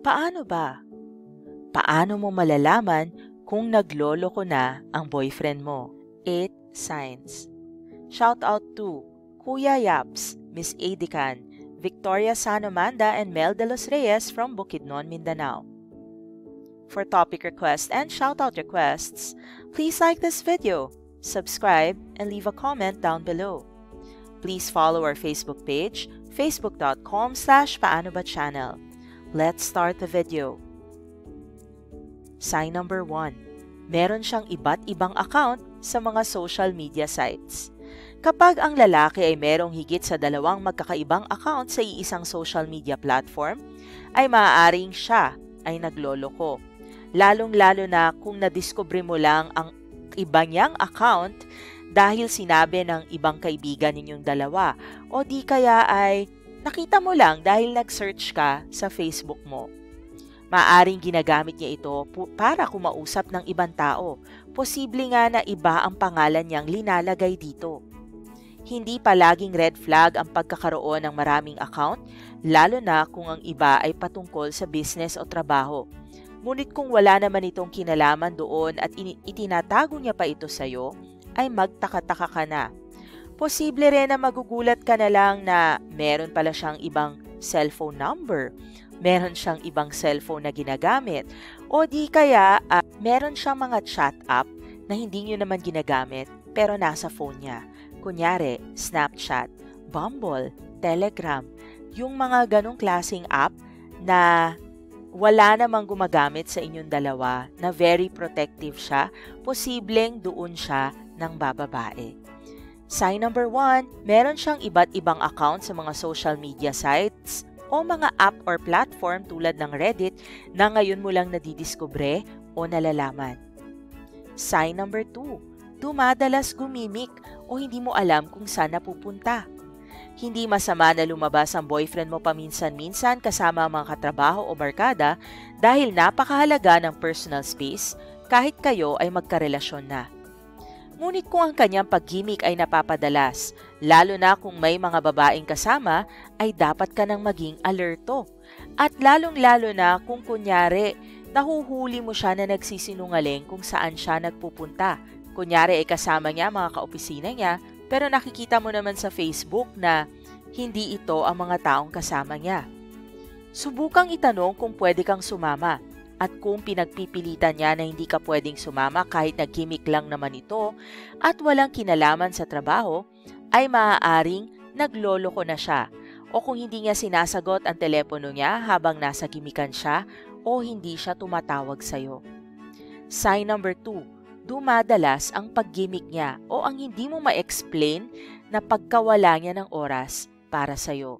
Paano ba? Paano mo malalaman kung nagloloko na ang boyfriend mo? 8 signs. Shout out to Kuya Yaps, Miss Adican, Victoria Sanomanda, and Mel de los Reyes from Bukidnon, Mindanao. For topic requests and shoutout requests, please like this video, subscribe, and leave a comment down below. Please follow our Facebook page, facebook.com/paanoba-channel. Let's start the video. Sign number 1. Meron siyang iba't ibang account sa mga social media sites. Kapag ang lalaki ay merong higit sa 2 magkakaibang account sa iisang social media platform, ay maaaring siya ay nagloloko. Lalong-lalo na kung nadiskubre mo lang ang iba niyang account dahil sinabi ng ibang kaibigan ninyong dalawa o di kaya ay nakita mo lang dahil nag-search ka sa Facebook mo. Maaring ginagamit niya ito para kumausap ng ibang tao. Posible nga na iba ang pangalan niyang linalagay dito. Hindi palaging red flag ang pagkakaroon ng maraming account, lalo na kung ang iba ay patungkol sa business o trabaho. Ngunit kung wala naman itong kinalaman doon at itinatago niya pa ito sa'yo, ay magtaka-taka ka na. Posible rin na magugulat ka na lang na meron pala siyang ibang cellphone number, meron siyang ibang cellphone na ginagamit, o di kaya meron siyang mga chat app na hindi niyo naman ginagamit pero nasa phone niya. Kunyari, Snapchat, Bumble, Telegram, yung mga ganong klaseng app na wala namang gumagamit sa inyong dalawa, na very protective siya, posibleng doon siya ng bababae. Sign number 1, meron siyang iba't ibang account sa mga social media sites o mga app or platform tulad ng Reddit na ngayon mo lang nadidiskubre o nalalaman. Sign number 2, dumadalas gumimik o hindi mo alam kung saan napupunta. Hindi masama na lumabas ang boyfriend mo paminsan-minsan kasama ang mga katrabaho o barkada dahil napakahalaga ng personal space kahit kayo ay magkarelasyon na. Ngunit kung ang kanyang paggimik ay napapadalas, lalo na kung may mga babaeng kasama, ay dapat ka nang maging alerto. At lalong-lalo na kung kunyari, nahuhuli mo siya na nagsisinungaling kung saan siya nagpupunta. Kunyari ay kasama niya mga kaopisina niya, pero nakikita mo naman sa Facebook na hindi ito ang mga taong kasama niya. Subukang itanong kung pwede kang sumama at kung pinagpipilitan niya na hindi ka pwedeng sumama kahit nag-gimmick lang naman ito at walang kinalaman sa trabaho, ay maaaring nagloloko na siya o kung hindi niya sinasagot ang telepono niya habang nasa gimikan siya o hindi siya tumatawag sa'yo. Sign number 2. Dumadalas ang paggimik niya o ang hindi mo ma-explain na pagkawala niya ng oras para sa'yo.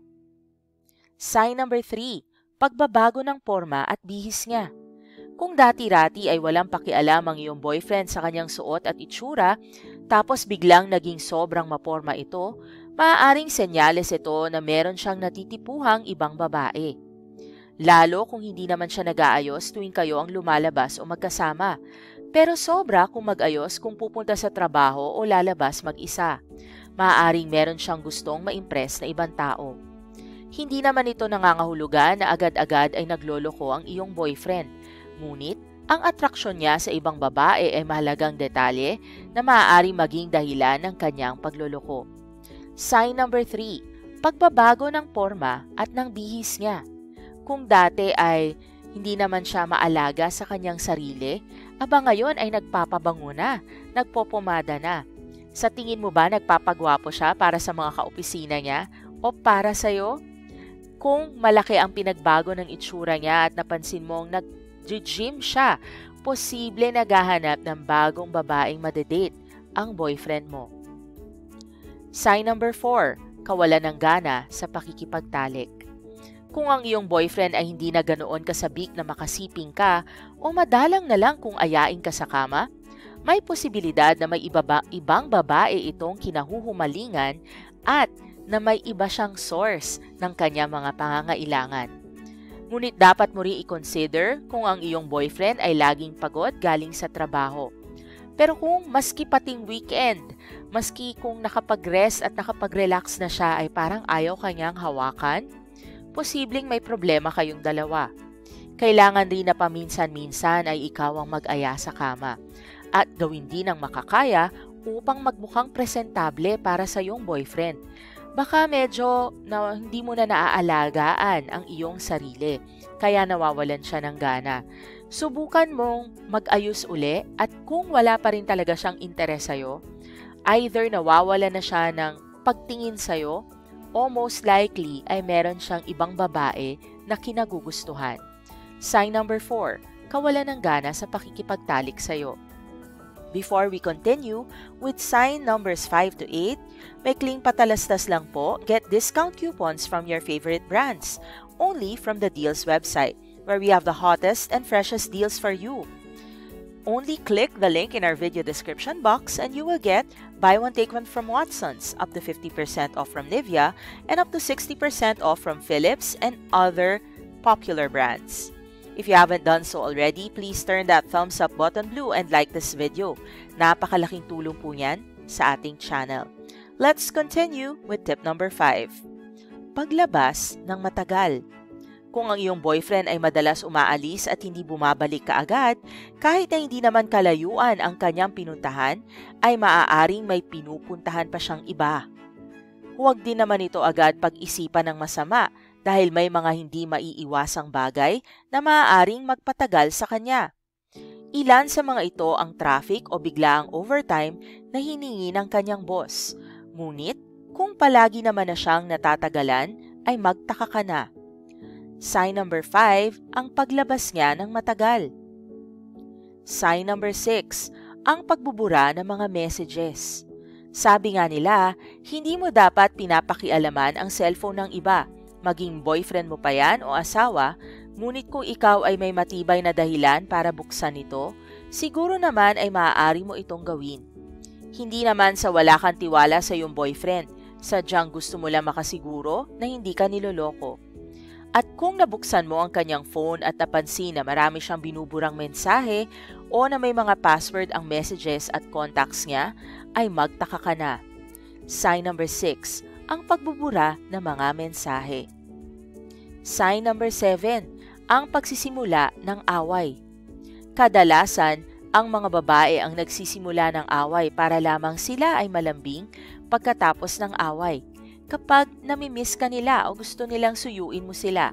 Sign number 3, pagbabago ng forma at bihis niya. Kung dati-rati ay walang pakialam ang iyong boyfriend sa kanyang suot at itsura, tapos biglang naging sobrang maporma ito, maaaring senyales ito na meron siyang natitipuhang ibang babae. Lalo kung hindi naman siya nag-aayos tuwing kayo ang lumalabas o magkasama. Pero sobra kung mag-ayos kung pupunta sa trabaho o lalabas mag-isa. Maaaring meron siyang gustong ma-impress na ibang tao. Hindi naman ito nangangahulugan na agad-agad ay nagloloko ang iyong boyfriend. Ngunit, ang atraksyon niya sa ibang babae ay mahalagang detalye na maaaring maging dahilan ng kanyang pagloloko. Sign number 3, pagbabago ng forma at ng bihis niya. Kung dati ay hindi naman siya maalaga sa kanyang sarili, aba ngayon ay nagpapabango na, nagpopomada na. Sa tingin mo ba nagpapagwapo siya para sa mga kaopisina niya o para sa'yo? Kung malaki ang pinagbago ng itsura niya at napansin mong nag-gym siya, posible naghahanap ng bagong babaeng madedate ang boyfriend mo. Sign number 4, kawalan ng gana sa pakikipagtalik. Kung ang iyong boyfriend ay hindi na ganoon kasabik na makasiping ka o madalang na lang kung ayain ka sa kama, may posibilidad na may ibang babae itong kinahuhumalingan at na may iba siyang source ng kanyang mga pangangailangan. Ngunit dapat mo rin i-consider kung ang iyong boyfriend ay laging pagod galing sa trabaho. Pero kung maski pating weekend, maski kung nakapag-rest at nakapag-relax na siya ay parang ayaw kanyang hawakan, posibleng may problema kayong dalawa. Kailangan rin na paminsan-minsan ay ikaw ang mag-aya sa kama at gawin din ang makakaya upang magmukhang presentable para sa iyong boyfriend. Baka medyo hindi mo na naaalagaan ang iyong sarili, kaya nawawalan siya ng gana. Subukan mong mag-ayos uli at kung wala pa rin talaga siyang interes sa'yo, either nawawala na siya ng pagtingin sa'yo o most likely ay meron siyang ibang babae na kinagugustuhan. Sign number 4, kawalan ng gana sa pakikipagtalik sa'yo. Before we continue with sign numbers 5 to 8, maikling patalastas lang po, get discount coupons from your favorite brands, only from the Deals website, where we have the hottest and freshest deals for you. Only click the link in our video description box and you will get buy one take one from Watsons, up to 50% off from Nivea, and up to 60% off from Philips and other popular brands. If you haven't done so already, please turn that thumbs up button blue and like this video. Napakalaking tulong po niyan sa ating channel. Let's continue with tip number 5. Paglabas ng matagal. Kung ang iyong boyfriend ay madalas umaalis at hindi bumabalik kaagad, kahit na hindi naman kalayuan ang kanyang pinuntahan, ay maaaring may pinupuntahan pa siyang iba. Huwag din naman ito agad pag-isipan ng masama dahil may mga hindi maiiwasang bagay na maaaring magpatagal sa kanya. Ilan sa mga ito ang traffic o biglaang overtime na hiningi ng kanyang boss. Ngunit, kung palagi naman na siyang natatagalan, ay magtaka ka na. Sign number 5, ang paglabas niya ng matagal. Sign number 6, ang pagbubura ng mga messages. Sabi nga nila, hindi mo dapat pinapakialaman ang cellphone ng iba, maging boyfriend mo pa yan o asawa, ngunit kung ikaw ay may matibay na dahilan para buksan ito, siguro naman ay maaari mo itong gawin. Hindi naman sa wala kang tiwala sa iyong boyfriend, sadyang gusto mo lang makasiguro na hindi ka niloloko. At kung nabuksan mo ang kanyang phone at napansin na marami siyang binuburang mensahe o na may mga password ang messages at contacts niya, ay magtaka ka na. Sign number 6, ang pagbubura ng mga mensahe. Sign number 7, ang pagsisimula ng away. Kadalasan, ang mga babae ang nagsisimula ng away para lamang sila ay malambing pagkatapos ng away, kapag namimiss ka nila o gusto nilang suyuin mo sila.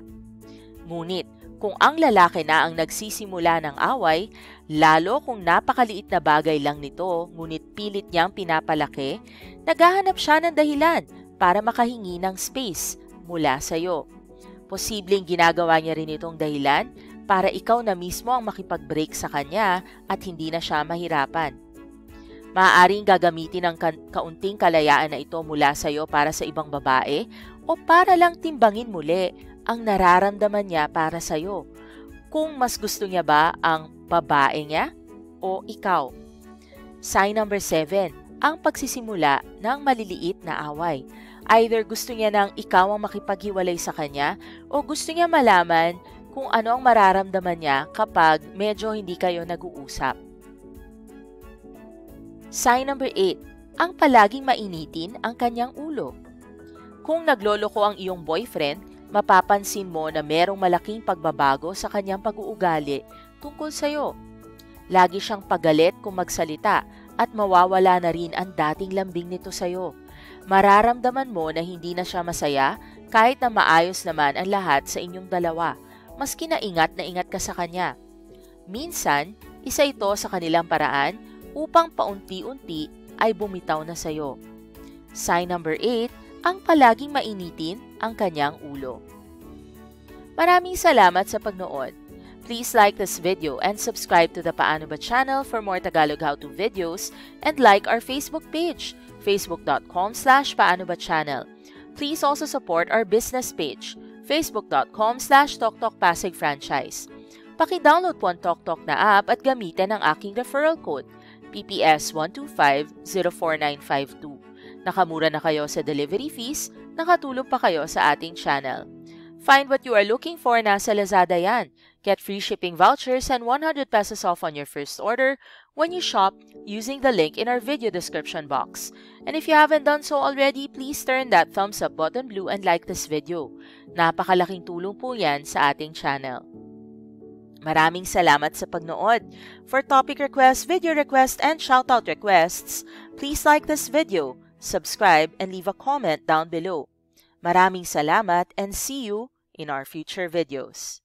Ngunit, kung ang lalaki na ang nagsisimula ng away, lalo kung napakaliit na bagay lang nito ngunit pilit niyang pinapalaki, naghahanap siya ng dahilan para makahingi ng space mula sa iyo. Posibleng ginagawa niya rin itong dahilan para ikaw na mismo ang makipag-break sa kanya at hindi na siya mahirapan. Maaaring gagamitin ang kaunting kalayaan na ito mula sa iyo para sa ibang babae o para lang timbangin muli ang nararamdaman niya para sa iyo. Kung mas gusto niya ba ang babae niya o ikaw. Sign number 7, ang pagsisimula ng maliliit na away. Either gusto niya nang ikaw ang makipaghiwalay sa kanya o gusto niya malaman kung ano ang mararamdaman niya kapag medyo hindi kayo nag-uusap. Sign number 8, ang palaging mainitin ang kanyang ulo. Kung nagloloko ang iyong boyfriend, mapapansin mo na merong malaking pagbabago sa kanyang pag-uugali tungkol sa iyo. Lagi siyang pagalit kung magsalita at mawawala na rin ang dating lambing nito sa iyo. Mararamdaman mo na hindi na siya masaya kahit na maayos naman ang lahat sa inyong dalawa, maski na ingat ka sa kanya. Minsan, isa ito sa kanilang paraan upang paunti-unti ay bumitaw na sa iyo. Sign number 8, ang palaging mainitin ang kanyang ulo. Maraming salamat sa pagnood. Please like this video and subscribe to the Paano Ba channel for more Tagalog how-to videos and like our Facebook page, facebook.com/Paano Ba channel. Please also support our business page, facebook.com/TokTokPasig franchise. Paki-download po ang TokTok na app at gamitin ang aking referral code, PPS125-04952. Nakamura na kayo sa delivery fees, nakatulong pa kayo sa ating channel. Find what you are looking for na sa Lazada yan. Get free shipping vouchers and 100 pesos off on your first order when you shop using the link in our video description box. And if you haven't done so already, please turn that thumbs up button blue and like this video. Napakalaking tulong po yan sa ating channel. Maraming salamat sa pagnood. For topic requests, video requests, and shoutout requests, please like this video, subscribe, and leave a comment down below. Maraming salamat and see you in our future videos.